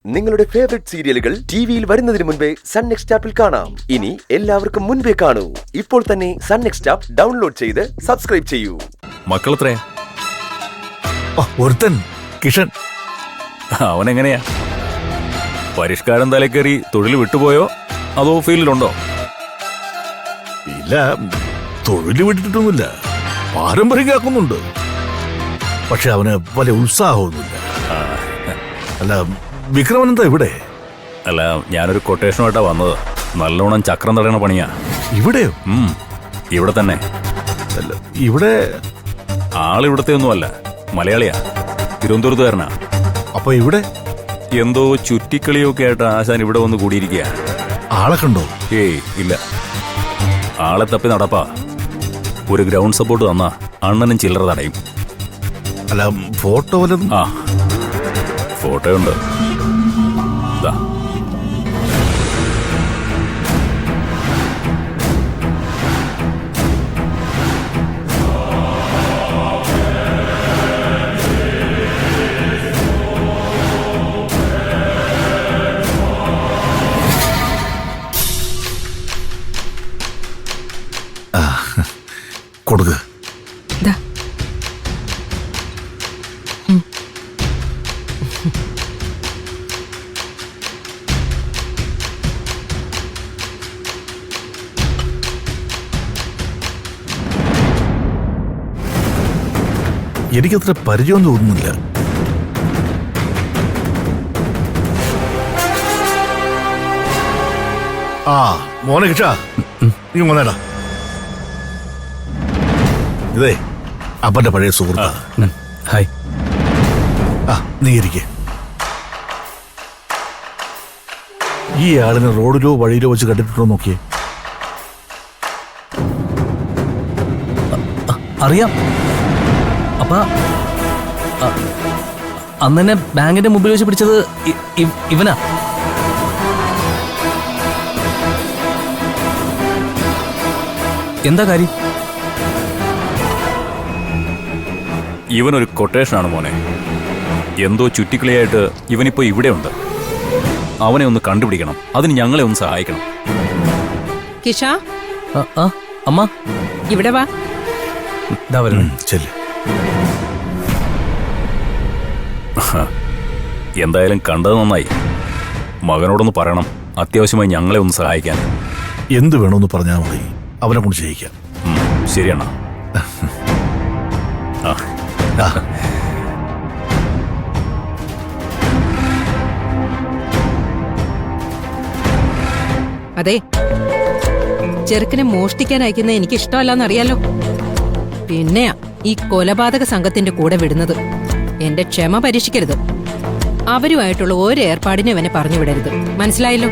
നിങ്ങളുടെ ഫേവറേറ്റ് സീരിയലുകൾ ടിവിയിൽ വരുന്നതിന് മുൻപേ സൺ നെക്സ്റ്റ് ആപ്പിൽ കാണാം. ഇനി എല്ലാവർക്കും മുൻപേ കാണൂ. ഇപ്പോൾ തന്നെ സൺ നെക്സ്റ്റ് ആപ്പ് ഡൗൺലോഡ് ചെയ്ത് സബ്സ്ക്രൈബ് ചെയ്യൂ. മക്കളെത്രയാ? ഒരുത്തൻ കിഷൻ. അവനെങ്ങനെയാ? പരിഷ്കാരം തലക്കേറി തൊഴിൽ വിട്ടുപോയോ അതോ ഫീൽഡിലുണ്ടോ? ഇല്ല, തൊഴിൽ വിട്ടിട്ടൊന്നുമില്ല, പാരമ്പര്യമാക്കുന്നുണ്ട്. പക്ഷെ അവന് വലിയ ഉത്സാഹമൊന്നുമില്ല. അല്ല, വിക്രമൻ എന്താ ഇവിടെ? അല്ല, ഞാനൊരു കൊട്ടേഷനുമായിട്ടാ വന്നത്. നല്ലോണം ചക്രം തടയണ പണിയാ. ഇവിടെയോ? ഇവിടെ തന്നെ. അല്ല, ഇവിടെ ആളിവിടത്തെ ഒന്നുമല്ല, മലയാളിയാ, തിരുവനന്തപുരത്തുകാരനാ. അപ്പൊ ഇവിടെ എന്തോ ചുറ്റിക്കളിയൊക്കെ ആയിട്ട് ആശാൻ ഇവിടെ വന്ന് കൂടിയിരിക്കുക. ആളെ കണ്ടോ? ഏയ് ഇല്ല, ആളെ തപ്പി നടപ്പാ. ഒരു ഗ്രൗണ്ട് സപ്പോർട്ട് തന്നാ അണ്ണനും ചില്ലറ തടയും. അല്ല, ഫോട്ടോ വല്ലതും? ആ, ഫോട്ടോ ഉണ്ട്. ദാ. കൊടുക്ക്. എനിക്കത്ര പരിചയം തോന്നുന്നില്ല. ആ മോനെ കിഷ, നീ മോനേടാ. ഇതേ അപ്പന്റെ പഴയ സുഹൃത്താ. ഹായ്. ആ, നീ ഇരിക്കേ. ഈ ആളിനെ റോഡിലോ വഴിയിലോ വെച്ച് കണ്ടിട്ടുണ്ടോ നോക്കിയേ. അറിയാം. അപ്പ അന്നെ ബാങ്കിന്റെ മുമ്പിൽ വെച്ച് പിടിച്ചത് ഇവനാ. എന്താ കാര്യം? ഇവനൊരു കൊട്ടേഷനാണ് മോനെ. എന്തോ ചുറ്റിക്കളിയായിട്ട് ഇവനിപ്പോ ഇവിടെ ഉണ്ട്. അവനെ ഒന്ന് കണ്ടുപിടിക്കണം. അതിന് ഞങ്ങളെ ഒന്ന് സഹായിക്കണം. കിഷ, അമ്മ ഇവിടെ വാ. ചെല്ല്. എന്തായാലും കണ്ടത് നന്നായി. മകനോടൊന്ന് പറയണം, അത്യാവശ്യമായി ഞങ്ങളെ ഒന്ന് സഹായിക്കാൻ. എന്ത് വേണമെന്ന് പറഞ്ഞാൽ മതി, അവനെ കൊണ്ട് ചെയ്യിക്കാം. ശരിയാണോ? അതെ, ചെറുക്കനെ മോഷ്ടിക്കാൻ അയക്കുന്ന എനിക്ക് ഇഷ്ടമല്ലെന്നറിയാലോ. പിന്നെയാ ഈ കൊലപാതക സംഘത്തിന്റെ കൂടെ വിടുന്നത്. എന്റെ ക്ഷമ പരീക്ഷിക്കരുത്. അവരുമായിട്ടുള്ള ഒരു ഏർപ്പാടിനെ അവനെ പറഞ്ഞു വിടരുത്. മനസ്സിലായല്ലോ?